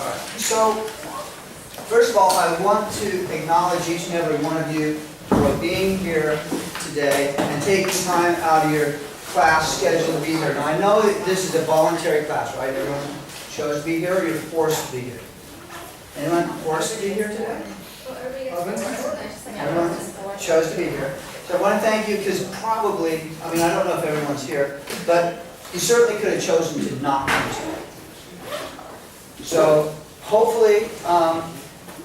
Alright, so first of all, I want to acknowledge each and every one of you for being here today and taking time out of your class schedule to be here. Now I know that this is a voluntary class, right? Everyone chose to be here, or you're forced to be here? Anyone forced to be here today? Everyone chose to be here. So I want to thank you because probably, I mean I don't know if everyone's here, but you certainly could have chosen to not come today. So hopefully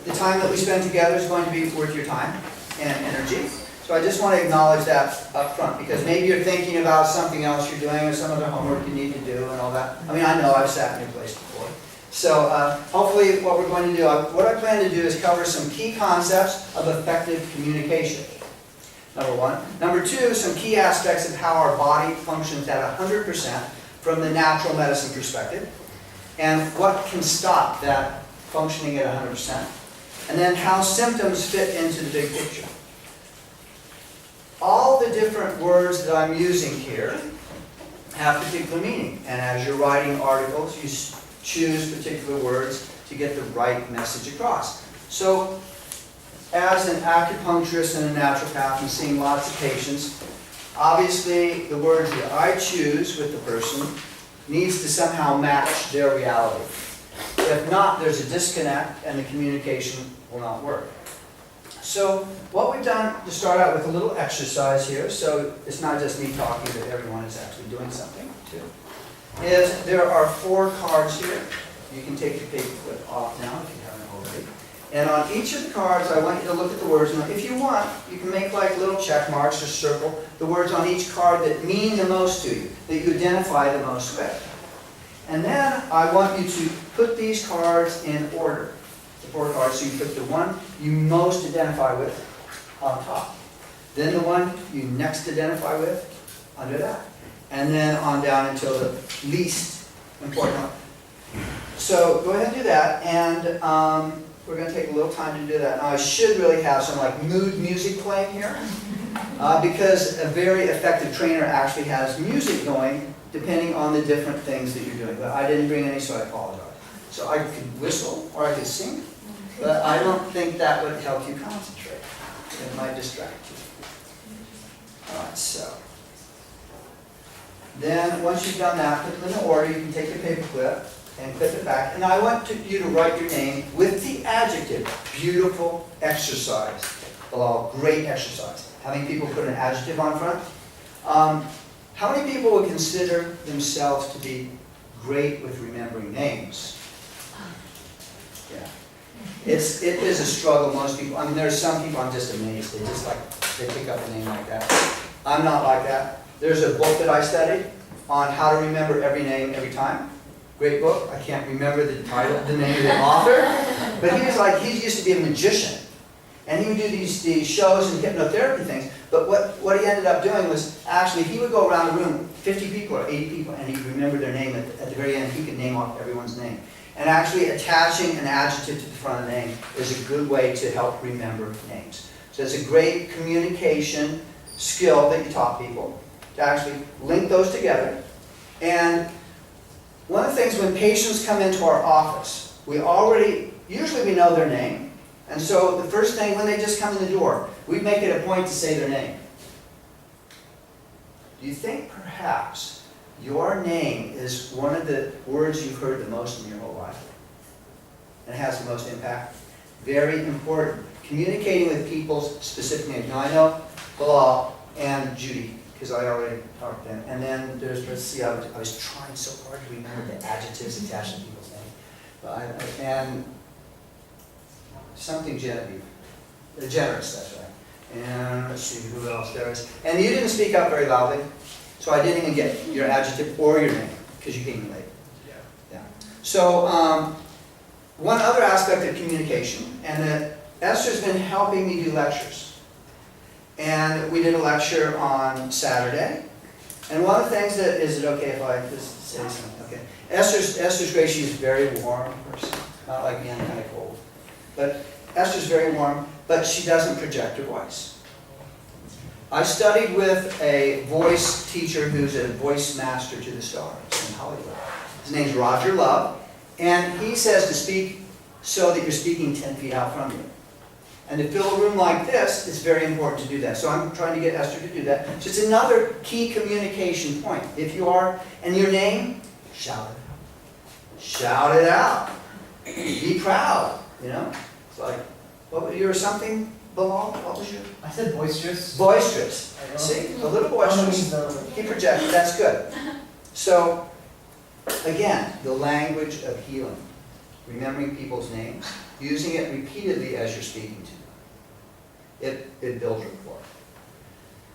the time that we spend together is going to be worth your time and energy. So I just want to acknowledge that up front because maybe you're thinking about something else you're doing or some other homework you need to do and all that. I mean, I know I've sat in your place before. So hopefully what we're going to do, what I plan to do is cover some key concepts of effective communication. Number one. Number two, some key aspects of how our body functions at 100% from the natural medicine perspective. And what can stop that functioning at 100%. And then how symptoms fit into the big picture. All the different words that I'm using here have particular meaning. And as you're writing articles, you choose particular words to get the right message across. So, as an acupuncturist and a naturopath and seeing lots of patients, obviously the words that I choose with the person needs to somehow match their reality. If not, there's a disconnect and the communication will not work. So what we've done to start out with a little exercise here, so it's not just me talking, but everyone is actually doing something too, is there are 4 cards here. You can take your paper clip off now if you haven't already. And on each of the cards, I want you to look at the words. And if you want, you can make like little check marks or circle the words on each card that mean the most to you, that you identify the most with. And then I want you to put these cards in order. The 4 cards, so you put the one you most identify with on top. Then the one you next identify with under that. And then on down until the least important one. So go ahead and do that. And we're going to take a little time to do that. Now I should really have some like mood music playing here because a very effective trainer actually has music going depending on the different things that you're doing. But I didn't bring any, so I apologize. So I could whistle or I could sing, but I don't think that would help you concentrate. It might distract you. Alright, so. Then once you've done that, put them in order. You can take your paper clip and clip it back. And I want you to write your name with the adjective. Beautiful exercise. Well, great exercise. How many people put an adjective on front? How many people would consider themselves to be great with remembering names? Yeah. It is a struggle, most people. I mean, there's some people I'm just amazed. They pick up a name like that. I'm not like that. There's a book that I studied on how to remember every name every time. Great book. I can't remember the title, the name of the author. But he used to be a magician. And he would do these shows and hypnotherapy things. But what he ended up doing was, actually, he would go around the room, 50 people or 80 people, and he'd remember their name. At the very end, he could name off everyone's name. And actually attaching an adjective to the front of the name is a good way to help remember names. So it's a great communication skill that you taught people, to actually link those together. And one of the things when patients come into our office, usually we know their name. And so the first thing when they just come in the door, we make it a point to say their name. Do you think perhaps your name is one of the words you've heard the most in your whole life? And it has the most impact? Very important. Communicating with people's specific names. Now I know Bilal and Judy, because I already talked to them. And then there's, let's see, I was trying so hard to remember the adjectives attached to people's names. And something Genevieve. Generous, that's right. And let's see who else there is. And you didn't speak up very loudly, so I didn't even get your adjective or your name, because you came in late. Yeah. So, one other aspect of communication, and that Esther's been helping me do lectures. And we did a lecture on Saturday. And one of the things that, is it okay if I just say something? Okay. Esther's great. She's a very warm person. Not like me, I'm kind of cold. But Esther's very warm, but she doesn't project her voice. I studied with a voice teacher who's a voice master to the stars in Hollywood. His name's Roger Love. And he says to speak so that you're speaking 10 feet out from you. And to fill a room like this, it's very important to do that. So I'm trying to get Esther to do that. So it's another key communication point. If you are, and your name, shout it out. Shout it out. Be proud, you know? It's like, you were something, Bilal? What was your? I said boisterous. Boisterous. See, a little boisterous. He projected, that's good. So, again, the language of healing. Remembering people's names, using it repeatedly as you're speaking to them. It builds rapport.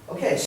Okay.